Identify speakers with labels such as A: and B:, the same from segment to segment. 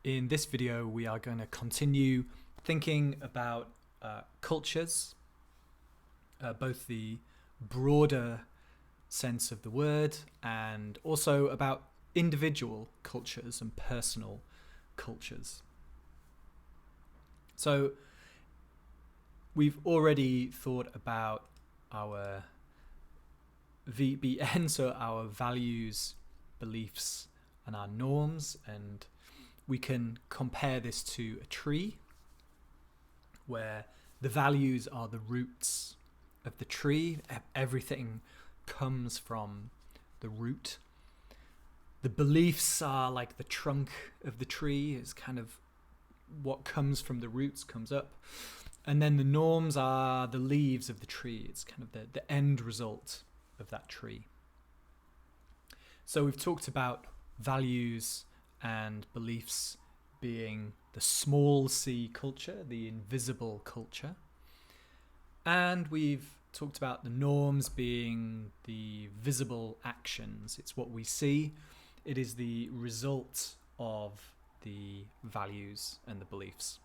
A: In this video, we are going to continue thinking about cultures, both the broader sense of the word and also about individual cultures and personal cultures. So we've already thought about our VBN, so our values, beliefs, and our norms, and we can compare this to a tree where the values are the roots of the tree. Everything comes from the root. The beliefs are like the trunk of the tree, is kind of what comes from the roots comes up. And then the norms are the leaves of the tree. It's kind of the end result of that tree. So we've talked about values and beliefs being the small c culture, the invisible culture. And we've talked about the norms being the visible actions. It's what we see. It is the result of the values and the beliefs.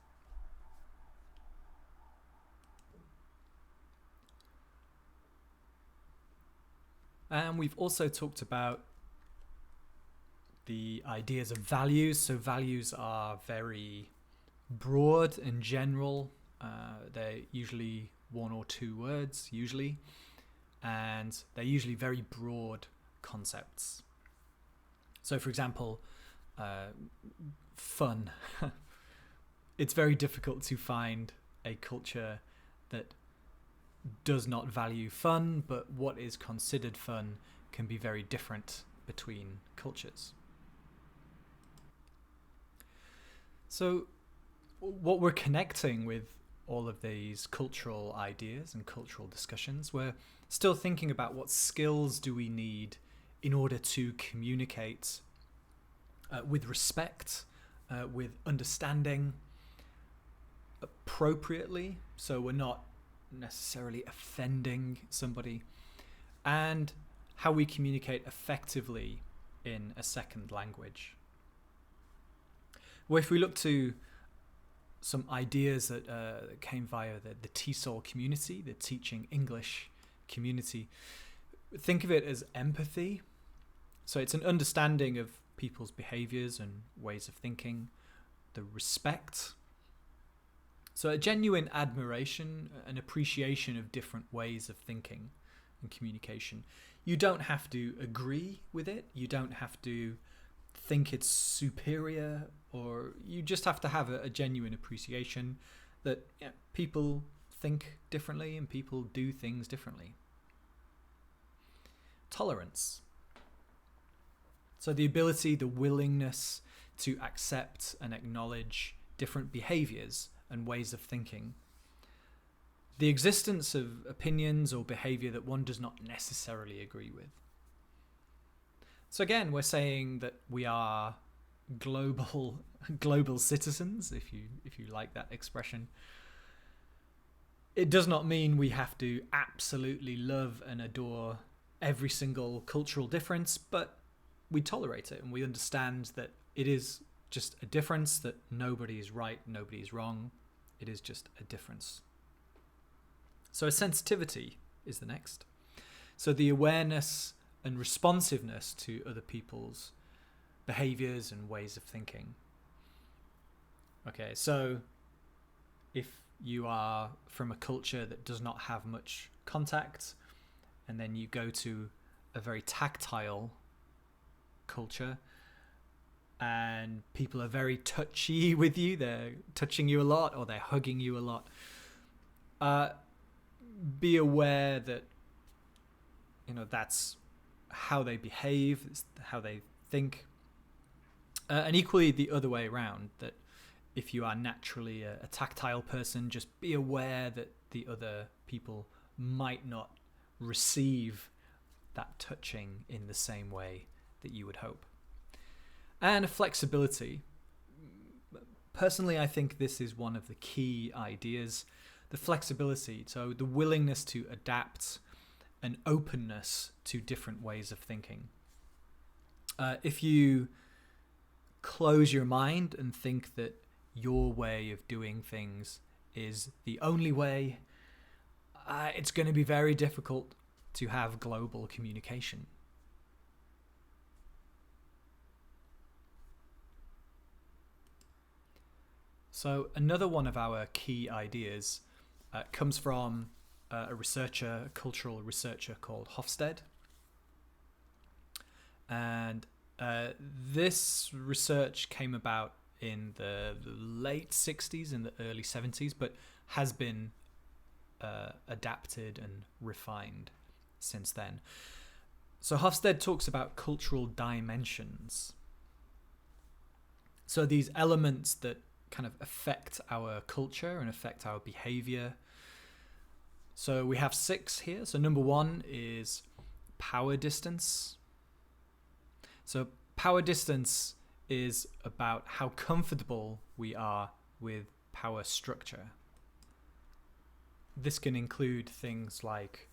A: And we've also talked about the ideas of values. So values are very broad and general. They're usually one or two words, and they're usually very broad concepts. So for example, fun. It's very difficult to find a culture that does not value fun, but what is considered fun can be very different between cultures. So what we're connecting with all of these cultural ideas and cultural discussions, we're still thinking about what skills do we need in order to communicate with respect, with understanding, appropriately, so we're not necessarily offending somebody, and how we communicate effectively in a second language. Well, if we look to some ideas that came via the TESOL community, the Teaching English community, think of it as empathy. So it's an understanding of people's behaviors and ways of thinking, the respect. So a genuine admiration, an appreciation of different ways of thinking and communication. You don't have to agree with it. You don't have to think it's superior, or you just have to have a genuine appreciation that people think differently and people do things differently. Tolerance. So the ability, the willingness to accept and acknowledge different behaviors and ways of thinking. The existence of opinions or behavior that one does not necessarily agree with. So again, we're saying that we are global citizens, if you like that expression. It does not mean we have to absolutely love and adore every single cultural difference, but we tolerate it and we understand that it is just a difference, that nobody is right, nobody is wrong. It is just a difference. So a sensitivity is the next. So the awareness and responsiveness to other people's behaviors and ways of thinking. Okay, so if you are from a culture that does not have much contact, and then you go to a very tactile culture, and people are very touchy with you, they're touching you a lot or they're hugging you a lot, be aware that that's how they behave, it's how they think. And equally the other way around, that if you are naturally a tactile person, just be aware that the other people might not receive that touching in the same way that you would hope. And flexibility. Personally, I think this is one of the key ideas. The flexibility, so the willingness to adapt, an openness to different ways of thinking. If you close your mind and think that your way of doing things is the only way, it's going to be very difficult to have global communication. So another one of our key ideas comes from a cultural researcher called Hofstede. And this research came about in the late 60s and the early 70s, but has been adapted and refined since then. So Hofstede talks about cultural dimensions. So these elements that kind of affect our culture and affect our behavior. So we have 6 here. So number 1 is power distance. So power distance is about how comfortable we are with power structure. This can include things like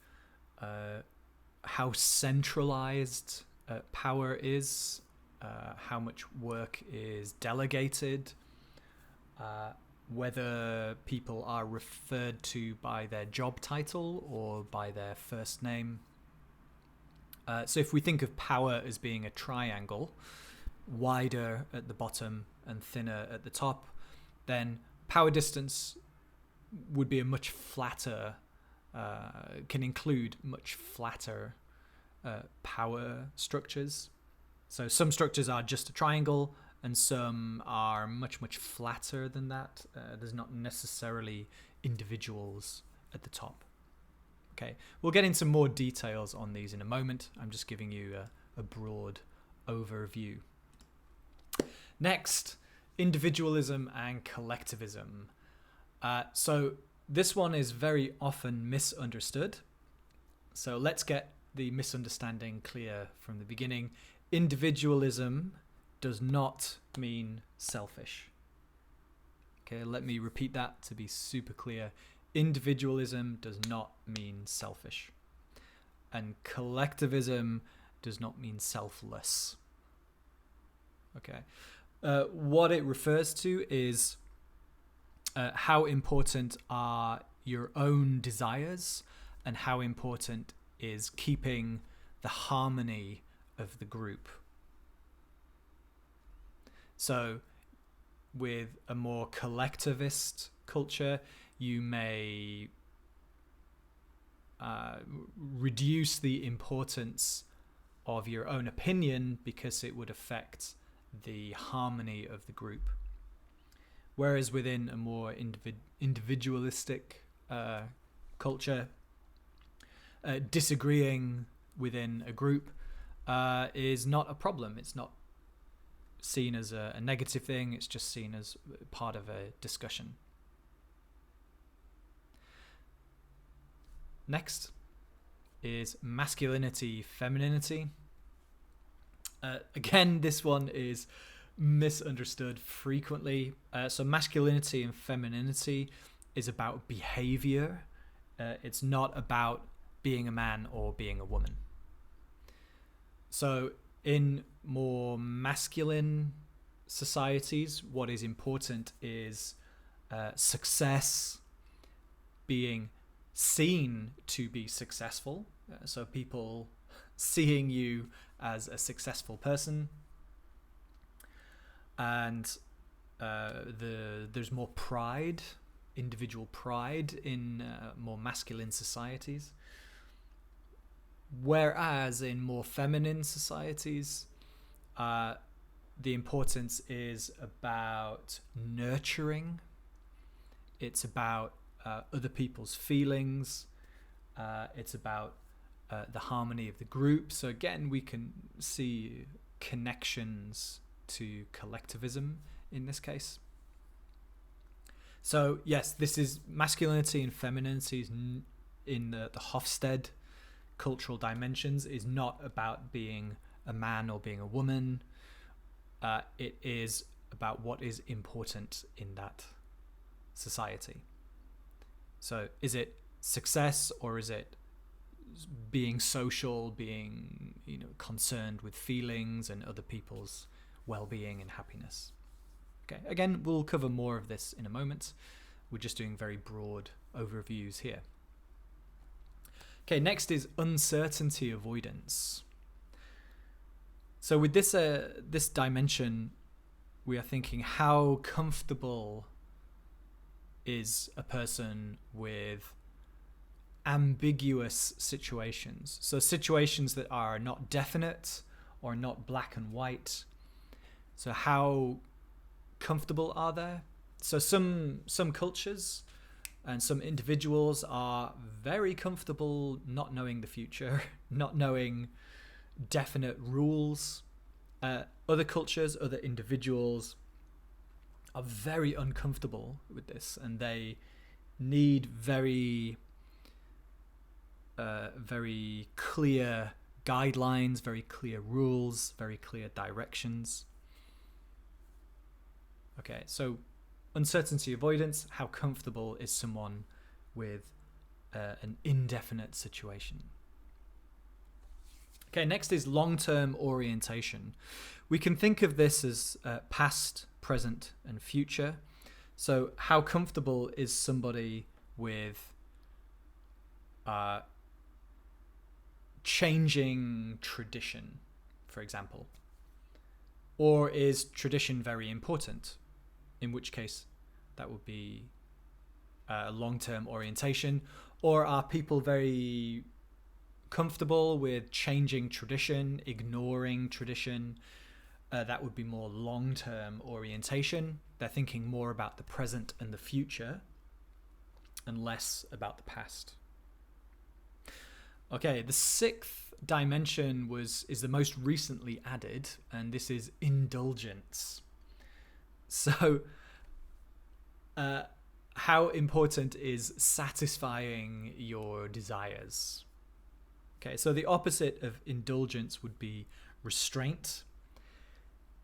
A: how centralized power is, how much work is delegated, whether people are referred to by their job title or by their first name. So if we think of power as being a triangle, wider at the bottom and thinner at the top, then power distance would be a much flatter, can include much flatter power structures. So some structures are just a triangle and some are much, much flatter than that. There's not necessarily individuals at the top. Okay, we'll get into more details on these in a moment. I'm just giving you a broad overview. Next, individualism and collectivism. So this one is very often misunderstood. So let's get the misunderstanding clear from the beginning. Individualism does not mean selfish. Okay, let me repeat that to be super clear. Individualism does not mean selfish. And collectivism does not mean selfless. Okay. What it refers to is how important are your own desires and how important is keeping the harmony of the group. So with a more collectivist culture, you may reduce the importance of your own opinion because it would affect the harmony of the group. Whereas within a more individualistic culture, disagreeing within a group is not a problem. It's not seen as a negative thing. It's just seen as part of a discussion. Next is masculinity, femininity. Again, this one is misunderstood frequently. So masculinity and femininity is about behavior. It's not about being a man or being a woman. So in more masculine societies, what is important is success, being seen to be successful. So people seeing you as a successful person. And there's more pride, individual pride in more masculine societies. Whereas in more feminine societies, the importance is about nurturing. It's about other people's feelings. It's about the harmony of the group. So again, we can see connections to collectivism in this case. So yes, this is masculinity and femininity in the Hofstede cultural dimensions is not about being a man or being a woman. It is about what is important in that society. So is it success or is it being social, being concerned with feelings and other people's well-being and happiness. Okay, again, we'll cover more of this in a moment. We're just doing very broad overviews here. Okay, next is uncertainty avoidance. So with this dimension, we are thinking, how comfortable is a person with ambiguous situations? So situations that are not definite or not black and white. So how comfortable are they? So some cultures and some individuals are very comfortable not knowing the future, not knowing definite rules. Other cultures, other individuals are very uncomfortable with this, and they need very clear guidelines, very clear rules, very clear directions. Okay, so uncertainty avoidance, how comfortable is someone with an indefinite situation? Okay, next is long-term orientation. We can think of this as past, present, and future. So how comfortable is somebody with changing tradition, for example? Or is tradition very important? In which case, that would be long-term orientation. Or are people very comfortable with changing tradition, ignoring tradition? That would be more long-term orientation. They're thinking more about the present and the future and less about the past. Okay, the sixth dimension is the most recently added, and this is indulgence. So how important is satisfying your desires? Okay, so the opposite of indulgence would be restraint,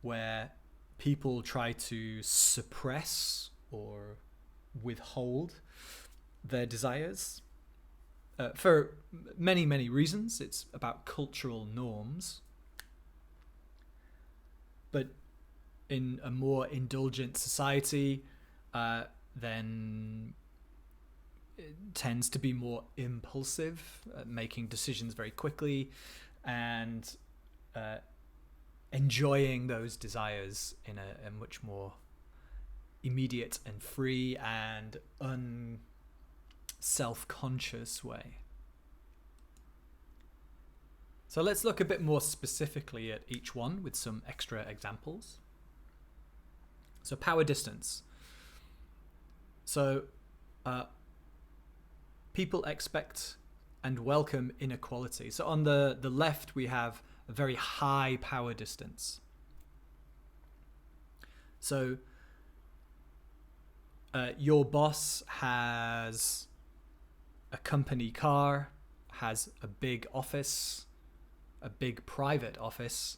A: where people try to suppress or withhold their desires for many, many reasons. It's about cultural norms. But in a more indulgent society, then it tends to be more impulsive, making decisions very quickly and enjoying those desires in a much more immediate and free and self-conscious way. So let's look a bit more specifically at each one with some extra examples. So power distance. So people expect and welcome inequality. So on the left, we have a very high power distance. So your boss has a company car, has a big office, a big private office.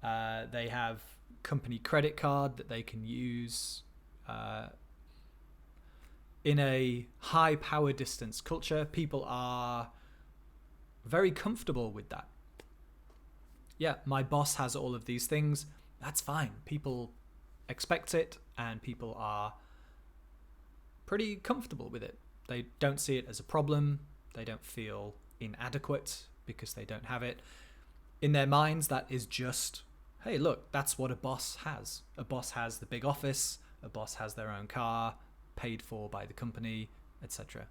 A: They have company credit card that they can use. In a high power distance culture, people are very comfortable with that. Yeah, my boss has all of these things. That's fine. People expect it, and people are pretty comfortable with it. They don't see it as a problem. They don't feel inadequate because they don't have it. In their minds, that is just, hey, look, that's what a boss has. A boss has the big office. A boss has their own car, paid for by the company, etc.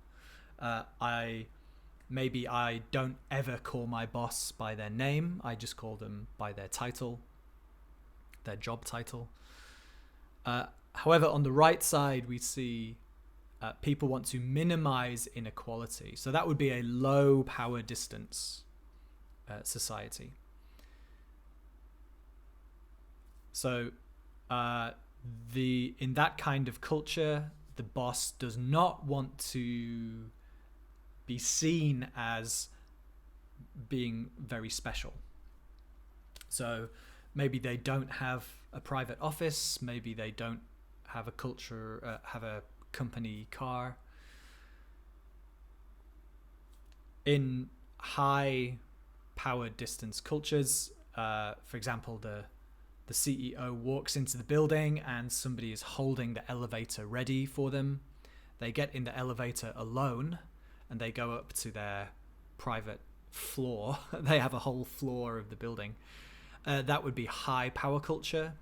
A: Maybe I don't ever call my boss by their name. I just call them by their title, their job title. However, on the right side, we see people want to minimize inequality. So that would be a low power distance society. So in that kind of culture, the boss does not want to be seen as being very special. So maybe they don't have a private office, maybe they don't have have a company car. In high power distance cultures, for example, the the CEO walks into the building and somebody is holding the elevator ready for them. They get in the elevator alone and they go up to their private floor. They have a whole floor of the building. That would be high power culture,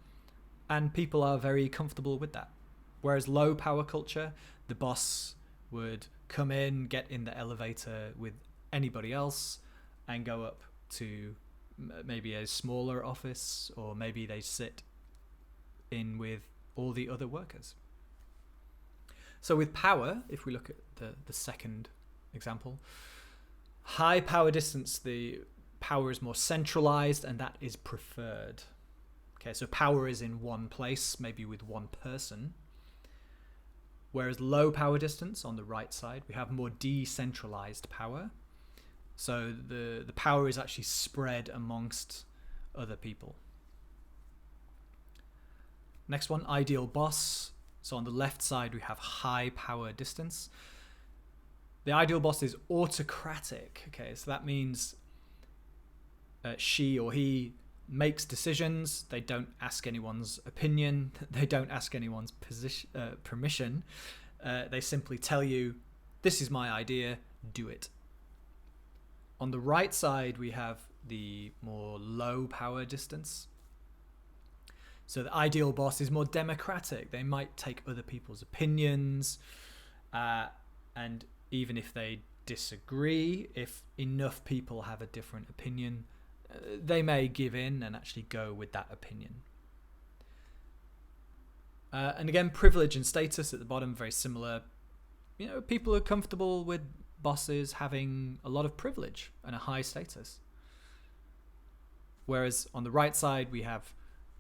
A: and people are very comfortable with that. Whereas low power culture, the boss would come in, get in the elevator with anybody else and go up to maybe a smaller office, or maybe they sit in with all the other workers. So with power, if we look at the second example, high power distance, the power is more centralized and that is preferred. Okay, so power is in one place, maybe with one person. Whereas low power distance, on the right side, we have more decentralized power. So the power is actually spread amongst other people. Next one, ideal boss. So on the left side, we have high power distance. The ideal boss is autocratic. Okay, so that means she or he makes decisions. They don't ask anyone's opinion. They don't ask anyone's permission. They simply tell you, this is my idea, do it. On the right side, we have the more low power distance. So the ideal boss is more democratic. They might take other people's opinions, and even if they disagree, if enough people have a different opinion, they may give in and actually go with that opinion. And again, privilege and status at the bottom, very similar. People are comfortable with bosses having a lot of privilege and a high status. Whereas on the right side, we have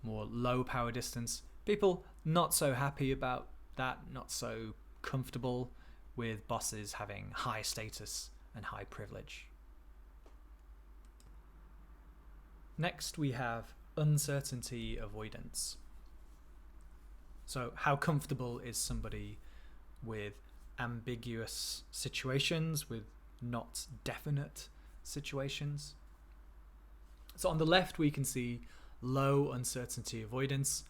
A: more low power distance. People not so happy about that, not so comfortable with bosses having high status and high privilege. Next, we have uncertainty avoidance. So how comfortable is somebody with ambiguous situations, with not definite situations? So on the left, we can see low uncertainty avoidance.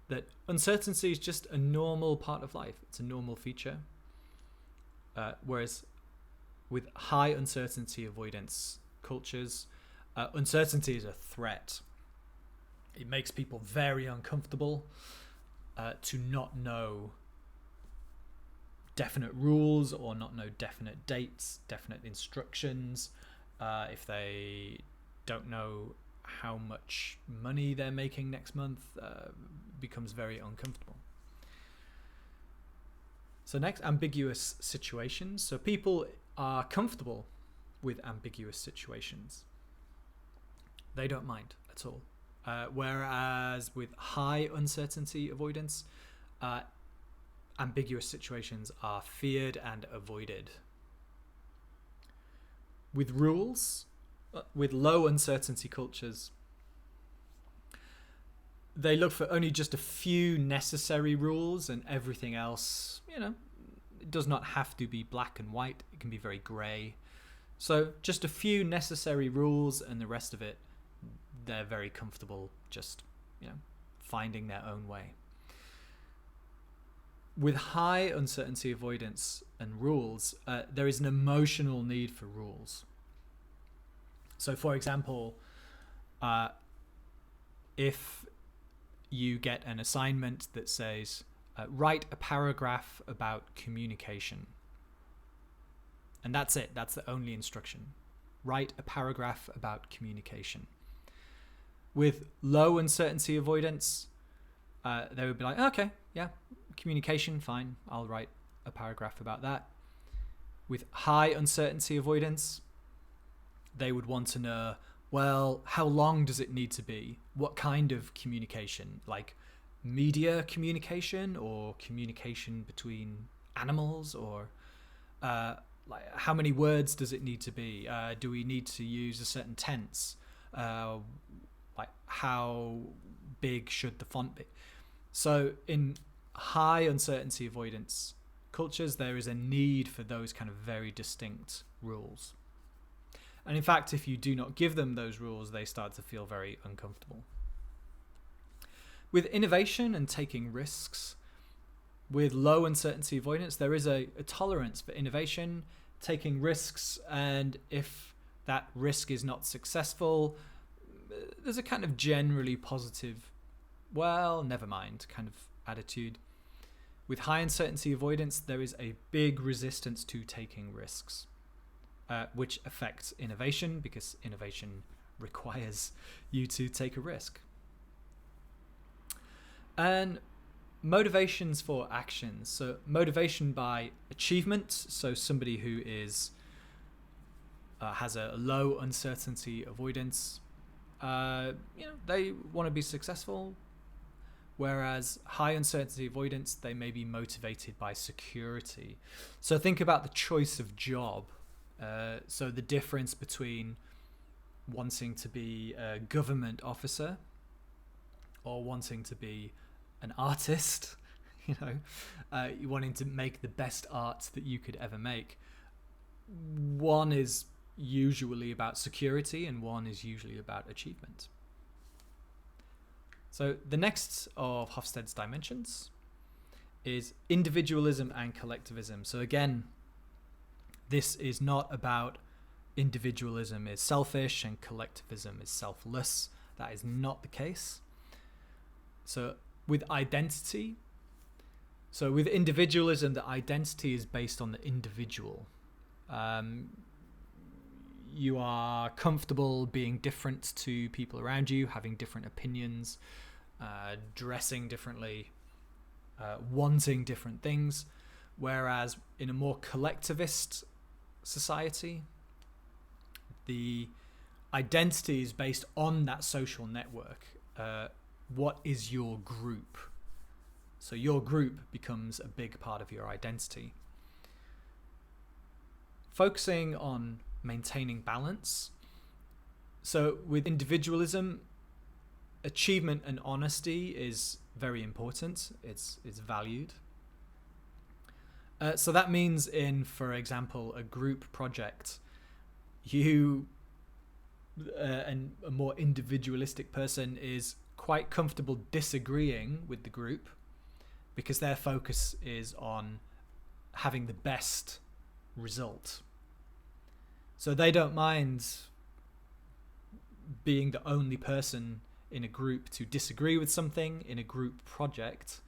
A: That uncertainty is just a normal part of life. It's a normal feature. Whereas with high uncertainty avoidance cultures, uncertainty is a threat. It makes people very uncomfortable to not know definite rules or not know definite dates, definite instructions. If they don't know how much money they're making next month, becomes very uncomfortable. So next, ambiguous situations. So people are comfortable with ambiguous situations. They don't mind at all. Whereas with high uncertainty avoidance, ambiguous situations are feared and avoided. With rules, with low uncertainty cultures, they look for only just a few necessary rules, and everything else, it does not have to be black and white. It can be very grey. So just a few necessary rules, and the rest of it, they're very comfortable just, finding their own way. With high uncertainty avoidance and rules, there is an emotional need for rules. So for example, if you get an assignment that says, write a paragraph about communication. And that's it. That's the only instruction. Write a paragraph about communication. With low uncertainty avoidance, they would be like, okay, yeah, communication, fine. I'll write a paragraph about that. With high uncertainty avoidance, they would want to know, well, how long does it need to be? What kind of communication? Like media communication or communication between animals, or like how many words does it need to be? Do we need to use a certain tense? Like how big should the font be? So in high uncertainty avoidance cultures, there is a need for those kind of very distinct rules. And in fact, if you do not give them those rules, they start to feel very uncomfortable. With innovation and taking risks, with low uncertainty avoidance, there is a tolerance for innovation, taking risks, and if that risk is not successful, there's a kind of generally positive, well, never mind kind of attitude. With high uncertainty avoidance, there is a big resistance to taking risks, which affects innovation because innovation requires you to take a risk. And motivations for actions. So motivation by achievement. So somebody who is has a low uncertainty avoidance, they want to be successful. Whereas high uncertainty avoidance, they may be motivated by security. So think about the choice of job. So the difference between wanting to be a government officer or wanting to be an artist, you wanting to make the best art that you could ever make. One is usually about security and one is usually about achievement. So the next of Hofstede's dimensions is individualism and collectivism. So again, this is not about individualism is selfish and collectivism is selfless. That is not the case. So with identity, so with individualism, the identity is based on the individual. You are comfortable being different to people around you, having different opinions, dressing differently, wanting different things. Whereas in a more collectivist society, the identity is based on that social network. What is your group? So your group becomes a big part of your identity. Focusing on maintaining balance. So with individualism, achievement and honesty is very important. It's valued. So that means in, for example, a group project, you and a more individualistic person is quite comfortable disagreeing with the group because their focus is on having the best result. So they don't mind being the only person in a group to disagree with something in a group project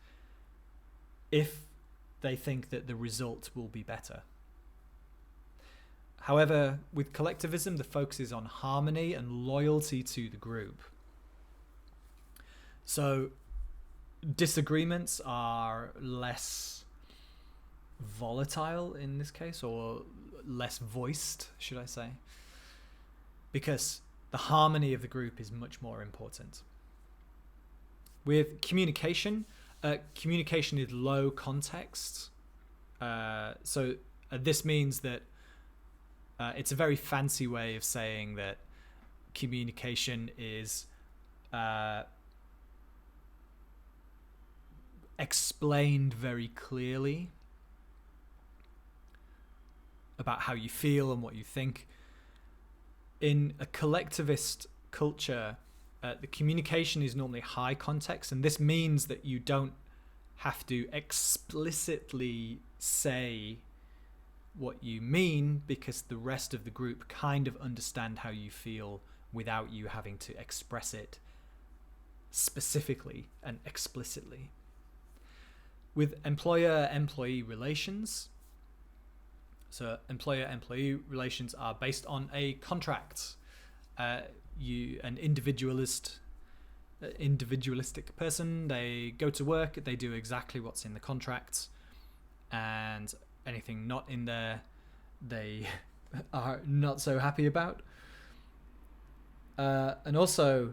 A: if they think that the result will be better. However, with collectivism, the focus is on harmony and loyalty to the group. So disagreements are less volatile in this case, or less voiced, should I say, because the harmony of the group is much more important. With communication, communication is low context. So this means that it's a very fancy way of saying that communication is explained very clearly about how you feel and what you think. In a collectivist culture, the communication is normally high context, and this means that you don't have to explicitly say what you mean because the rest of the group kind of understand how you feel without you having to express it specifically and explicitly. With employer-employee relations, so employer-employee relations are based on a contract. An individualistic person, they go to work, they do exactly what's in the contract, and anything not in there, they are not so happy about. And also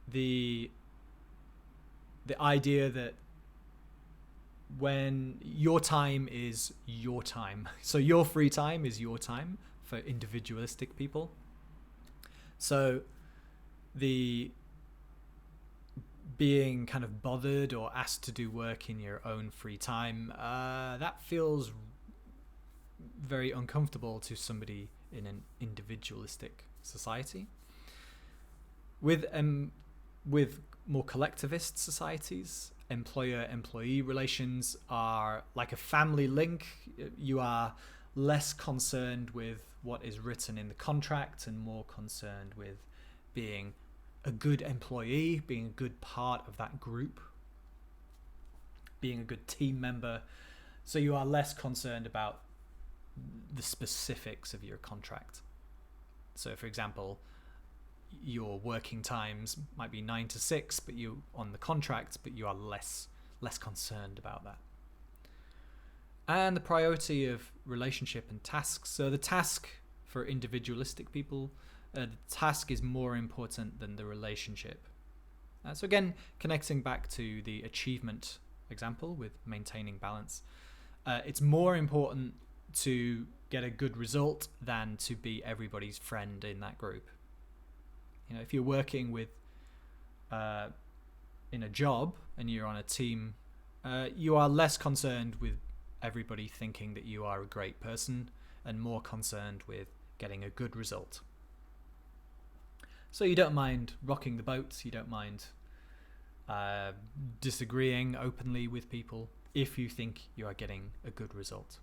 A: the idea that when your time is your time, so your free time is your time for individualistic people. So the being kind of bothered or asked to do work in your own free time, that feels very uncomfortable to somebody in an individualistic society. With With more collectivist societies, employer-employee relations are like a family link. You are less concerned with what is written in the contract and more concerned with being a good employee, being a good part of that group, being a good team member. So you are less concerned about the specifics of your contract. So for example, your working times might be 9 to 6, but you on the contract, but you are less concerned about that. And the priority of relationship and tasks. So the task for individualistic people, the task is more important than the relationship. So again, connecting back to the achievement example with maintaining balance, it's more important to get a good result than to be everybody's friend in that group. You know, if you're working with in a job and you're on a team, you are less concerned with everybody thinking that you are a great person and more concerned with getting a good result. So you don't mind rocking the boat, you don't mind disagreeing openly with people if you think you are getting a good result.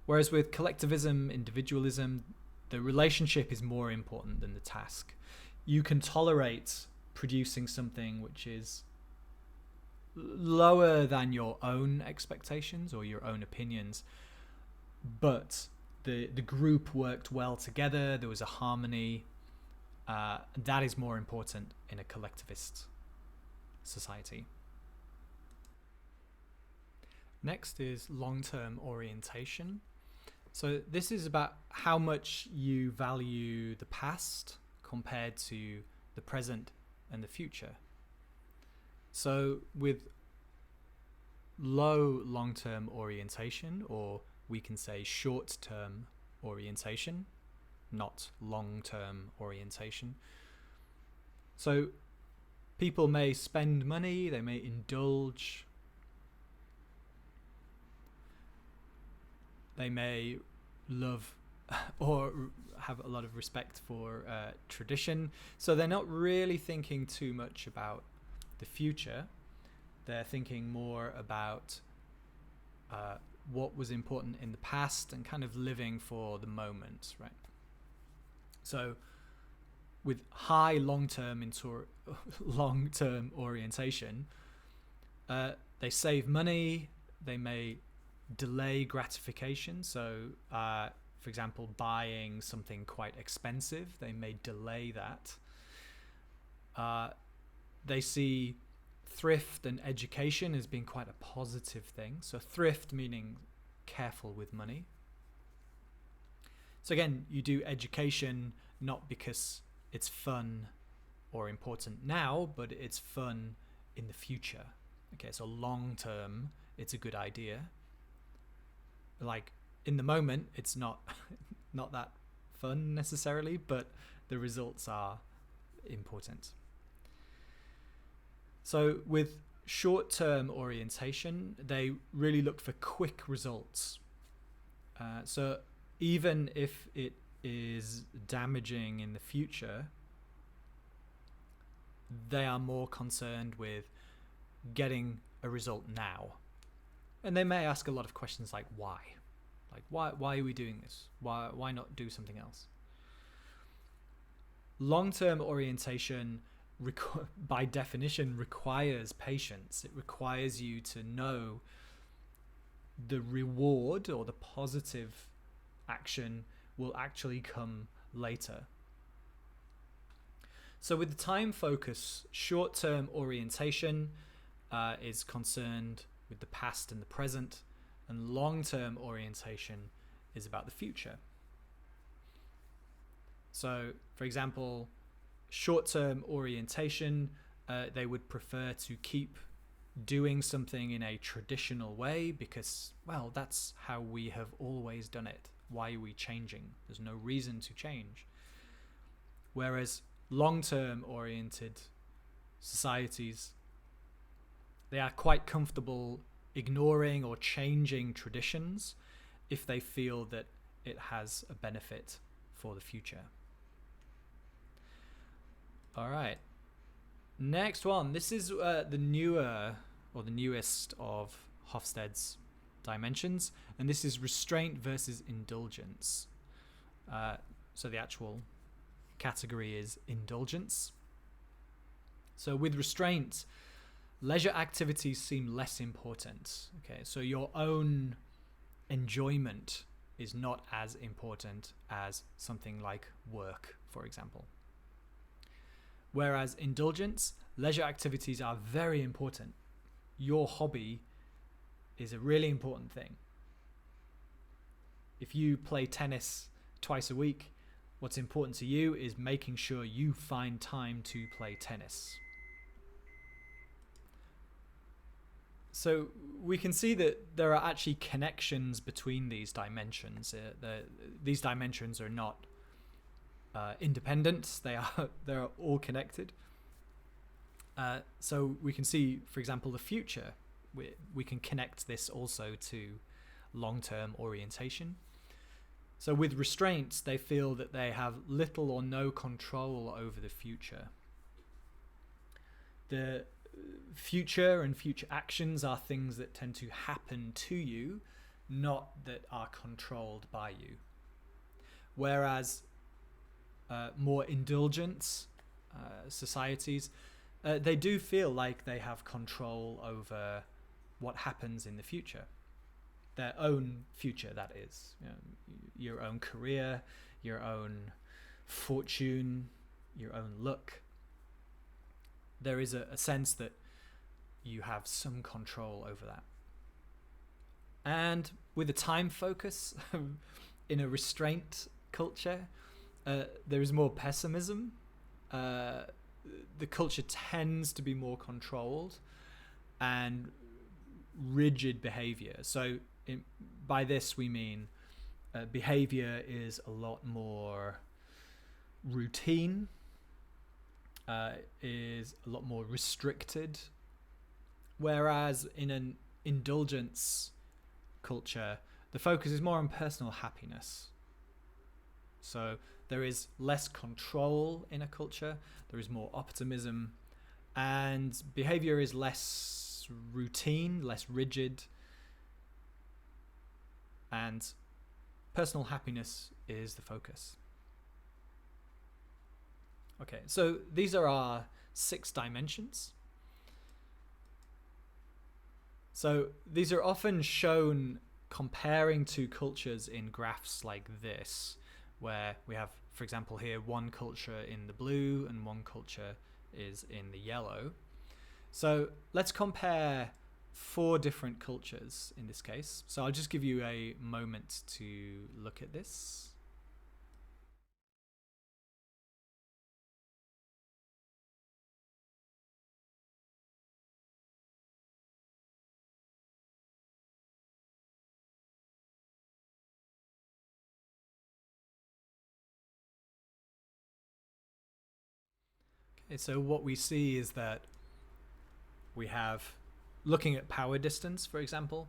A: Whereas with collectivism, individualism, the relationship is more important than the task. You can tolerate producing something which is lower than your own expectations or your own opinions, but the group worked well together, there was a harmony. That is more important in a collectivist society. Next is long-term orientation. So this is about how much you value the past compared to the present and the future. So with low long-term orientation, or we can say short-term orientation, not long-term orientation. So people may spend money, they may indulge, they may love or have a lot of respect for tradition. So they're not really thinking too much about the future. They're thinking more about what was important in the past and kind of living for the moment, right? So with high long-term orientation, they save money, they may delay gratification. So for example, buying something quite expensive, they may delay that. They see thrift and education as being quite a positive thing. So thrift meaning careful with money. So again, you do education not because it's fun or important now, but it's fun in the future. Okay, so long term, it's a good idea. Like in the moment, it's not that fun necessarily, but the results are important. So with short-term orientation, they really look for quick results. So even if it is damaging in the future, they are more concerned with getting a result now. And they may ask a lot of questions like why? Like why are we doing this? Why not do something else? Long-term orientation by definition requires patience. It requires you to know the reward or the positive action will actually come later. So with the time focus, short-term orientation is concerned with the past and the present, and long-term orientation is about the future. So for example, short-term orientation, they would prefer to keep doing something in a traditional way because, well, that's how we have always done it. Why are we changing? There's no reason to change. Whereas long-term oriented societies, they are quite comfortable ignoring or changing traditions if they feel that it has a benefit for the future. All right. Next one. This is the newer or the newest of Hofstede's dimensions, and this is restraint versus indulgence. So the actual category is indulgence. So with restraint, leisure activities seem less important. Okay, so your own enjoyment is not as important as something like work, for example. Whereas indulgence, leisure activities are very important. Your hobby is a really important thing. If you play tennis twice a week, what's important to you is making sure you find time to play tennis. So we can see that there are actually connections between these dimensions. These dimensions are not independent. They're all connected. So we can see, for example, the future. We can connect this also to long-term orientation. So with restraints, they feel that they have little or no control over the future. The future and future actions are things that tend to happen to you, not that are controlled by you. Whereas more indulgent societies, they do feel like they have control over what happens in the future. Their own future, that is. You know, your own career, your own fortune, your own luck. There is a sense that you have some control over that. And with a time focus in a restraint culture, there is more pessimism. The culture tends to be more controlled and rigid behavior. So by this we mean behavior is a lot more routine, is a lot more restricted, whereas in an indulgence culture, the focus is more on personal happiness. So there is less control in a culture, there is more optimism, and behavior is less routine, less rigid, and personal happiness is the focus. Okay, so these are our 6 dimensions. So these are often shown comparing two cultures in graphs like this, where we have, for example, here one culture in the blue and one culture is in the yellow. So let's compare 4 different cultures in this case. So I'll just give you a moment to look at this. Okay, so what we see is that we have, looking at power distance, for example.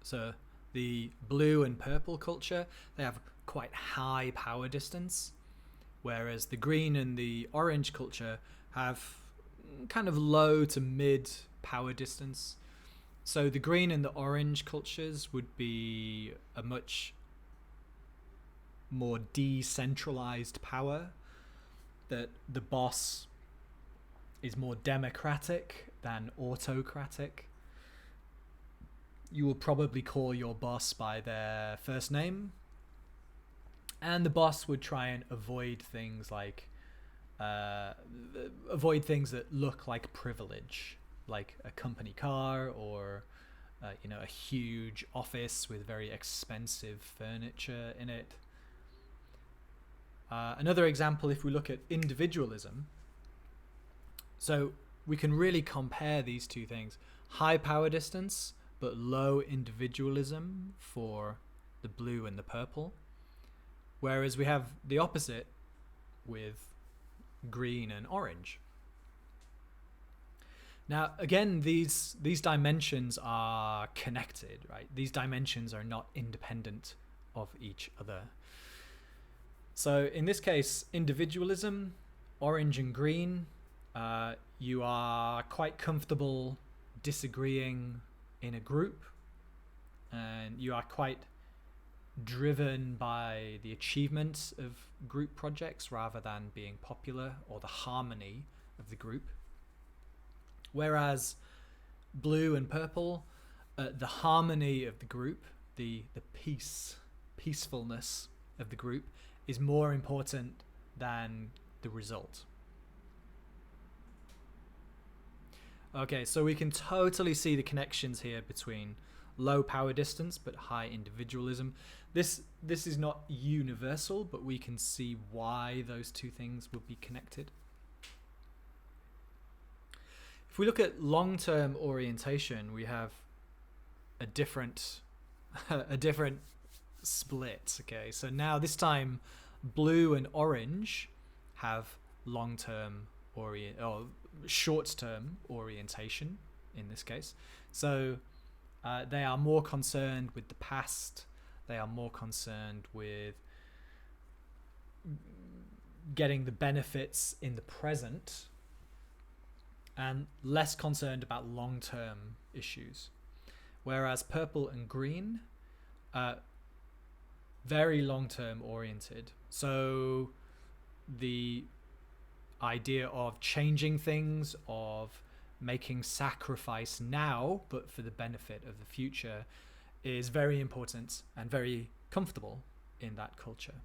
A: So the blue and purple culture, they have quite high power distance, whereas the green and the orange culture have kind of low to mid power distance. So the green and the orange cultures would be a much more decentralized power, that the boss is more democratic than autocratic. You will probably call your boss by their first name, and the boss would try and avoid things like things that look like privilege, like a company car or a huge office with very expensive furniture in it. Another example, if we look at individualism, so we can really compare these two things: high power distance but low individualism for the blue and the purple, whereas we have the opposite with green and orange. Now, again, these dimensions are connected, right? These dimensions are not independent of each other. So in this case, individualism, orange and green, You are quite comfortable disagreeing in a group, and you are quite driven by the achievements of group projects rather than being popular or the harmony of the group. Whereas blue and purple, the harmony of the group, the peacefulness of the group is more important than the result. Okay, so we can totally see the connections here between low power distance but high individualism. This is not universal, but we can see why those two things would be connected. If we look at long-term orientation, we have a different split. Okay, so now this time blue and orange have long-term or short-term orientation in this case. So they are more concerned with the past. They are more concerned with getting the benefits in the present and less concerned about long-term issues. Whereas purple and green are very long-term oriented. So the idea of changing things, of making sacrifice now but for the benefit of the future, is very important and very comfortable in that culture.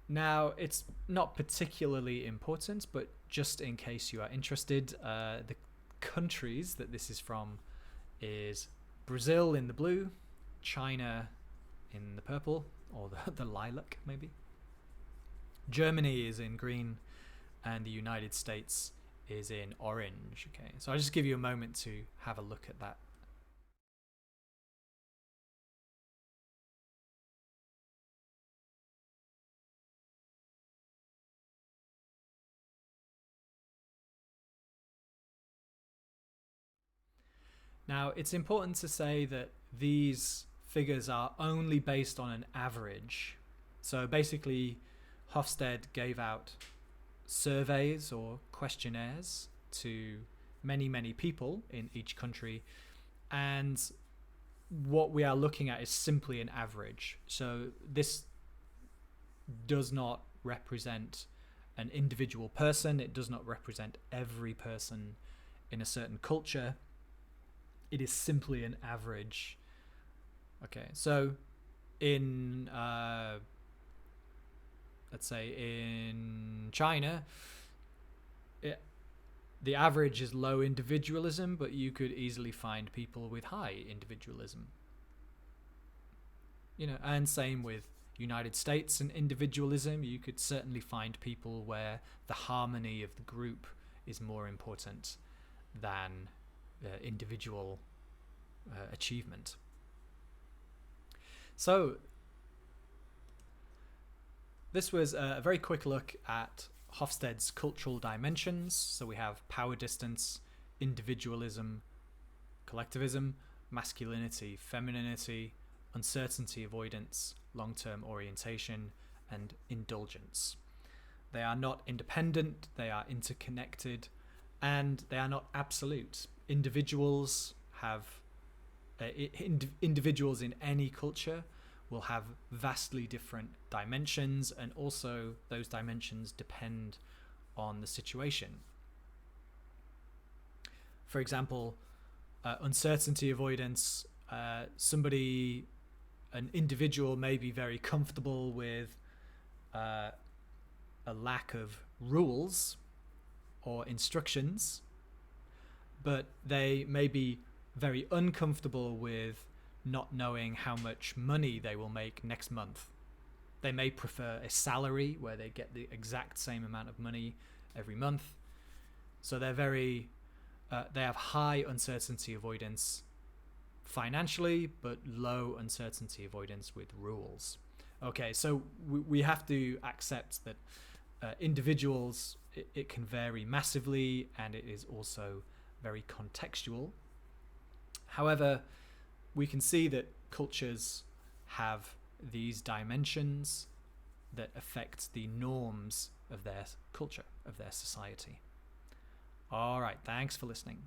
A: Now, it's not particularly important, but just in case you are interested, the countries that this is from is Brazil in the blue, China in the purple, or the lilac maybe. Germany is in green, and the United States is in orange. Okay, so I'll just give you a moment to have a look at that. Now, it's important to say that these figures are only based on an average. So basically, Hofstede gave out surveys or questionnaires to many people in each country, and what we are looking at is simply an average. So this does not represent an individual person. It does not represent every person in a certain culture. It is simply an average. Okay, so in let's say in China, the average is low individualism, but you could easily find people with high individualism. And same with United States and individualism. You could certainly find people where the harmony of the group is more important than individual achievement. So this was a very quick look at Hofstede's cultural dimensions. So we have power distance, individualism, collectivism, masculinity, femininity, uncertainty avoidance, long-term orientation, and indulgence. They are not independent, they are interconnected, and they are not absolute. Individuals in any culture will have vastly different dimensions, and also those dimensions depend on the situation. For example, uncertainty avoidance, an individual may be very comfortable with a lack of rules or instructions, but they may be very uncomfortable with not knowing how much money they will make next month. They may prefer a salary where they get the exact same amount of money every month. So they have high uncertainty avoidance financially, but low uncertainty avoidance with rules. Okay, so we have to accept that individuals, it can vary massively, and it is also very contextual. However, we can see that cultures have these dimensions, that affect the norms of their culture, of their society. All right, thanks for listening.